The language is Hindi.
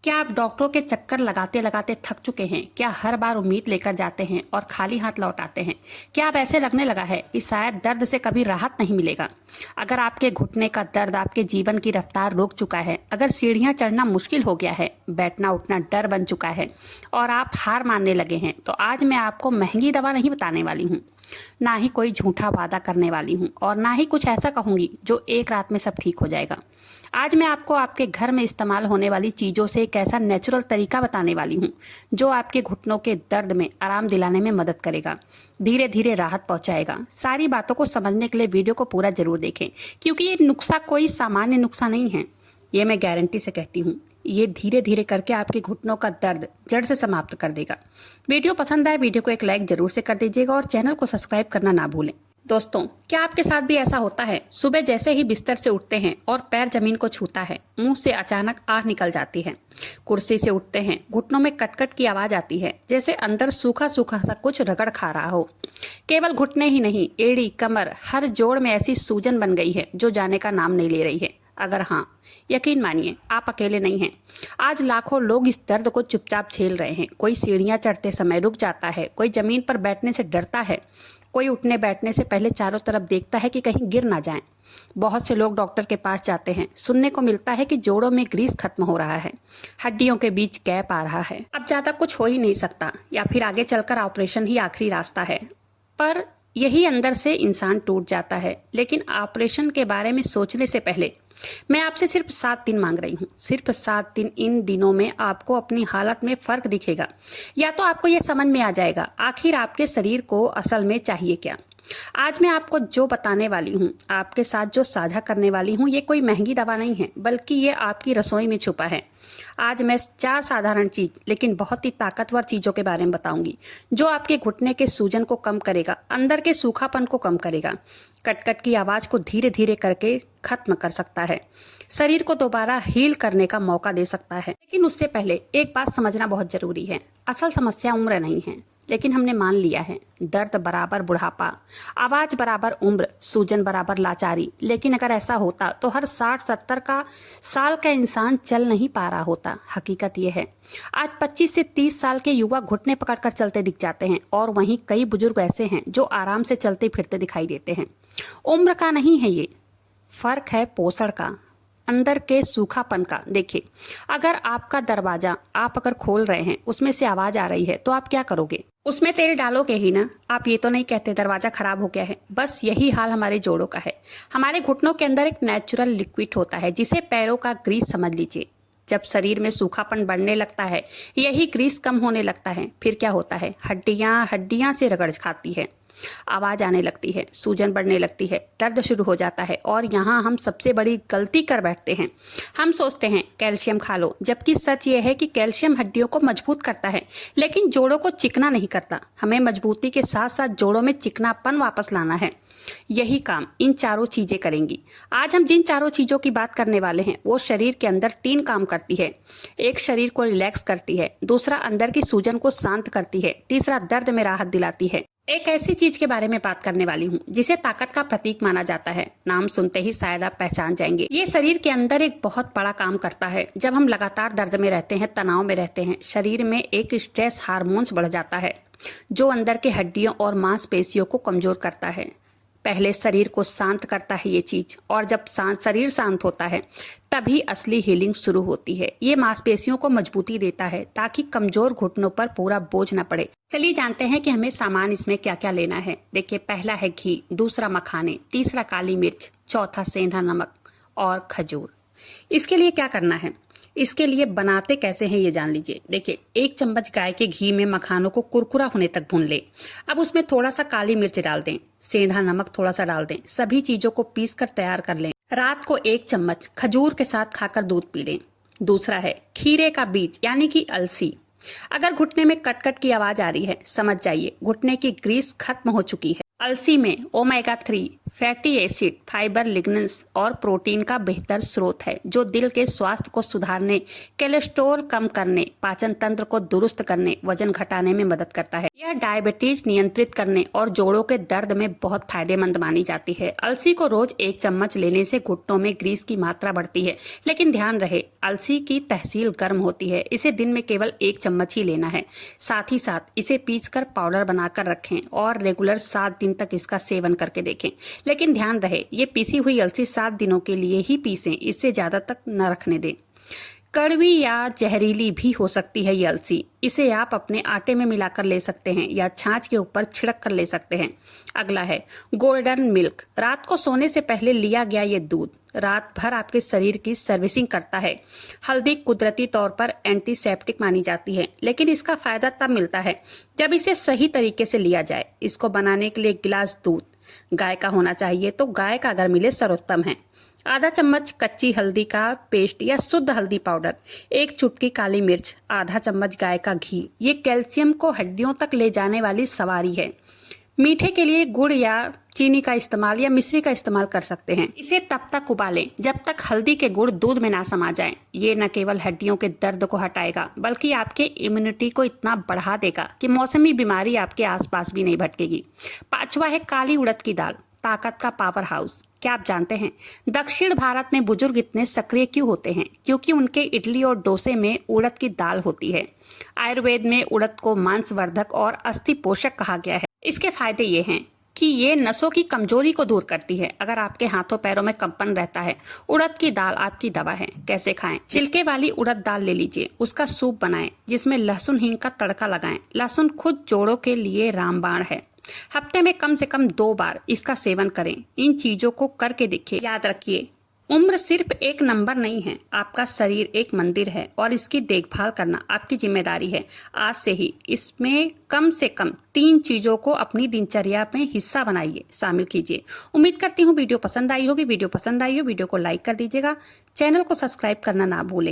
क्या आप डॉक्टरों के चक्कर लगाते लगाते थक चुके हैं? क्या हर बार उम्मीद लेकर जाते हैं और खाली हाथ लौट आते हैं? क्या अब ऐसे लगने लगा है कि शायद दर्द से कभी राहत नहीं मिलेगा? अगर आपके घुटने का दर्द आपके जीवन की रफ्तार रोक चुका है, अगर सीढ़ियां चढ़ना मुश्किल हो गया है, बैठना उठना डर बन चुका है और आप हार मानने लगे हैं, तो आज मैं आपको महंगी दवा नहीं बताने वाली हूँ, ना ही कोई झूठा वादा करने वाली हूँ और ना ही कुछ ऐसा कहूँगी जो एक रात में सब ठीक हो जाएगा। आज मैं आपको आपके घर में इस्तेमाल होने वाली चीज़ों से एक ऐसा नेचुरल तरीका बताने वाली हूँ जो आपके घुटनों के दर्द में आराम दिलाने में मदद करेगा, धीरे धीरे राहत पहुँचाएगा। सारी बातों को समझने के लिए वीडियो को पूरा जरूर देखें, क्योंकि ये नुस्खा कोई सामान्य नुस्खा नहीं है। ये मैं गारंटी से कहती हूँ, ये धीरे धीरे करके आपके घुटनों का दर्द जड़ से समाप्त कर देगा। वीडियो पसंद आए वीडियो को एक लाइक जरूर से कर दीजिएगा और चैनल को सब्सक्राइब करना ना भूलें। दोस्तों, क्या आपके साथ भी ऐसा होता है? सुबह जैसे ही बिस्तर से उठते हैं और पैर जमीन को छूता है, मुंह से अचानक आह निकल जाती है। कुर्सी से उठते हैं, घुटनों में कटकट की आवाज आती है, जैसे अंदर सूखा सूखा सा कुछ रगड़ खा रहा हो। केवल घुटने ही नहीं, एड़ी, कमर, हर जोड़ में ऐसी सूजन बन गई है जो जाने का नाम नहीं ले रही है। अगर हाँ, यकीन मानिए, आप अकेले नहीं हैं। आज लाखों लोग इस दर्द को चुपचाप झेल रहे हैं। कोई सीढ़ियां चढ़ते समय रुक जाता है, कोई जमीन पर बैठने से डरता है, कोई उठने बैठने से पहले चारों तरफ देखता है कि कहीं गिर ना जाएं। बहुत से लोग डॉक्टर के पास जाते हैं, सुनने को मिलता है कि जोड़ों में ग्रीस खत्म हो रहा है, हड्डियों के बीच गैप आ रहा है, अब ज्यादा कुछ हो ही नहीं सकता, या फिर आगे चलकर ऑपरेशन ही आखिरी रास्ता है। पर यही अंदर से इंसान टूट जाता है। लेकिन ऑपरेशन के बारे में सोचने से पहले मैं आपसे सिर्फ 7 दिन मांग रही हूँ। सिर्फ 7 दिन। इन दिनों में आपको अपनी हालत में फर्क दिखेगा, या तो आपको यह समझ में आ जाएगा आखिर आपके शरीर को असल में चाहिए क्या। आज मैं आपको जो बताने वाली हूँ, आपके साथ जो साझा करने वाली हूँ, ये कोई महंगी दवा नहीं है, बल्कि ये आपकी रसोई में छुपा है। आज मैं 4 साधारण चीज लेकिन बहुत ही ताकतवर चीजों के बारे में बताऊंगी, जो आपके घुटने के सूजन को कम करेगा, अंदर के सूखापन को कम करेगा, कटकट की आवाज को धीरे धीरे करके खत्म कर सकता है, शरीर को दोबारा हील करने का मौका दे सकता है। लेकिन उससे पहले एक बात समझना बहुत जरूरी है। असल समस्या उम्र नहीं है, लेकिन हमने मान लिया है दर्द बराबर बुढ़ापा, आवाज बराबर उम्र, सूजन बराबर लाचारी। लेकिन अगर ऐसा होता तो हर 60-70 का साल का इंसान चल नहीं पा रहा होता। हकीकत यह है, आज 25 से 30 साल के युवा घुटने पकड़कर चलते दिख जाते हैं, और वहीं कई बुजुर्ग ऐसे हैं जो आराम से चलते फिरते दिखाई देते हैं। उम्र का नहीं है ये, फर्क है पोषण का, अंदर के सूखापन का। देखिए, अगर आपका दरवाजा आप अगर खोल रहे हैं, उसमें से आवाज आ रही है, तो आप क्या करोगे? उसमें तेल डालोगे ही ना। आप ये तो नहीं कहते दरवाजा खराब हो गया है। बस यही हाल हमारे जोड़ों का है। हमारे घुटनों के अंदर एक नेचुरल लिक्विड होता है, जिसे पैरों का ग्रीस समझ लीजिए। जब शरीर में सूखापन बढ़ने लगता है, यही ग्रीस कम होने लगता है, फिर क्या होता है? हड्डियां हड्डियां से रगड़ खाती है, आवाज आने लगती है, सूजन बढ़ने लगती है, दर्द शुरू हो जाता है। और यहाँ हम सबसे बड़ी गलती कर बैठते हैं। हम सोचते हैं कैल्शियम खा लो, जबकि सच ये है कि कैल्शियम हड्डियों को मजबूत करता है, लेकिन जोड़ों को चिकना नहीं करता। हमें मजबूती के साथ साथ जोड़ों में चिकनापन वापस लाना है। यही काम इन चारों चीजें करेंगी। आज हम जिन चारों चीजों की बात करने वाले हैं, वो शरीर के अंदर 3 काम करती है। एक, शरीर को रिलैक्स करती है, दूसरा, अंदर की सूजन को शांत करती है, तीसरा, दर्द में राहत दिलाती है। एक ऐसी चीज के बारे में बात करने वाली हूँ जिसे ताकत का प्रतीक माना जाता है। नाम सुनते ही शायद आप पहचान जाएंगे। ये शरीर के अंदर एक बहुत बड़ा काम करता है। जब हम लगातार दर्द में रहते हैं, तनाव में रहते हैं, शरीर में एक स्ट्रेस हार्मोन्स बढ़ जाता है, जो अंदर के हड्डियों और मांसपेशियों को कमजोर करता है। पहले शरीर को शांत करता है ये चीज, और जब शरीर शांत होता है, तभी असली हीलिंग शुरू होती है। ये मांसपेशियों को मजबूती देता है ताकि कमजोर घुटनों पर पूरा बोझ न पड़े। चलिए जानते हैं कि हमें सामान इसमें क्या क्या लेना है। देखिए, पहला है घी, दूसरा मखाने, तीसरा काली मिर्च, चौथा सेंधा नमक और खजूर। इसके लिए क्या करना है, इसके लिए बनाते कैसे हैं ये जान लीजिए। देखिए, 1 चम्मच गाय के घी में मखानों को कुरकुरा होने तक भून ले। अब उसमें थोड़ा सा काली मिर्च डाल दें, सेंधा नमक थोड़ा सा डाल दें, सभी चीजों को पीस कर तैयार कर लें। रात को 1 चम्मच खजूर के साथ खाकर दूध पी लें। दूसरा है खीरे का बीज, यानी कि अलसी। अगर घुटने में कटकट की आवाज आ रही है, समझ जाइए घुटने की ग्रीस खत्म हो चुकी है। अलसी में ओमेगा 3 फैटी एसिड, फाइबर, लिग्नेंस और प्रोटीन का बेहतर स्रोत है जो दिल के स्वास्थ्य को सुधारने, कोलेस्ट्रॉल कम करने, पाचन तंत्र को दुरुस्त करने, वजन घटाने में मदद करता है। यह डायबिटीज नियंत्रित करने और जोड़ों के दर्द में बहुत फायदेमंद मानी जाती है। अलसी को रोज 1 चम्मच लेने से घुटनों में ग्रीस की मात्रा बढ़ती है, लेकिन ध्यान रहे अलसी की तहसील गर्म होती है। इसे दिन में केवल 1 चम्मच ही लेना है। साथ ही साथ इसे पीसकर पाउडर बनाकर रखें और रेगुलर 7 दिन तक इसका सेवन करके देखें। लेकिन ध्यान रहे ये पीसी हुई अलसी 7 दिनों के लिए ही पीसें, इससे ज्यादा तक न रखने दें। कड़वी या जहरीली भी हो सकती है ये अलसी। इसे आप अपने आटे में मिलाकर ले सकते हैं या छाछ के ऊपर छिड़क कर ले सकते हैं। अगला है गोल्डन मिल्क। रात को सोने से पहले लिया गया ये दूध रात भर आपके शरीर की सर्विसिंग करता है। हल्दी कुदरती तौर पर एंटीसेप्टिक मानी जाती है, लेकिन इसका फायदा तब मिलता है जब इसे सही तरीके से लिया जाए। इसको बनाने के लिए 1 गिलास दूध गाय का होना चाहिए, तो गाय का अगर मिले सर्वोत्तम है। आधा चम्मच कच्ची हल्दी का पेस्ट या शुद्ध हल्दी पाउडर, 1 चुटकी काली मिर्च, आधा चम्मच गाय का घी। ये कैल्शियम को हड्डियों तक ले जाने वाली सवारी है। मीठे के लिए गुड़ या चीनी का इस्तेमाल या मिश्री का इस्तेमाल कर सकते हैं। इसे तब तक उबालें जब तक हल्दी के गुण दूध में ना समा जाएं। ये न केवल हड्डियों के दर्द को हटाएगा बल्कि आपके इम्यूनिटी को इतना बढ़ा देगा कि मौसमी बीमारी आपके आसपास भी नहीं भटकेगी। 5वां है काली उड़द की दाल, ताकत का पावर हाउस। क्या आप जानते हैं दक्षिण भारत में बुजुर्ग इतने सक्रिय क्यों होते हैं? क्योंकि उनके इडली और डोसे में उड़द की दाल होती है। आयुर्वेद में उड़द को मांसवर्धक और अस्थि पोषक कहा गया है। इसके फायदे ये हैं कि ये नसों की कमजोरी को दूर करती है। अगर आपके हाथों पैरों में कंपन रहता है, उड़द की दाल आपकी दवा है। कैसे खाएं? छिलके वाली उड़द दाल ले लीजिए, उसका सूप बनाएं जिसमें लहसुन हींग का तड़का लगाएं। लहसुन खुद जोड़ों के लिए रामबाण है। हफ्ते में कम से कम 2 बार इसका सेवन करें। इन चीजों को करके देखिए। याद रखिए, उम्र सिर्फ एक नंबर नहीं है। आपका शरीर एक मंदिर है और इसकी देखभाल करना आपकी जिम्मेदारी है। आज से ही इसमें कम से कम 3 चीजों को अपनी दिनचर्या में हिस्सा बनाइए, शामिल कीजिए। उम्मीद करती हूँ वीडियो पसंद आई होगी। वीडियो पसंद आई हो वीडियो को लाइक कर दीजिएगा। चैनल को सब्सक्राइब करना ना भूलें।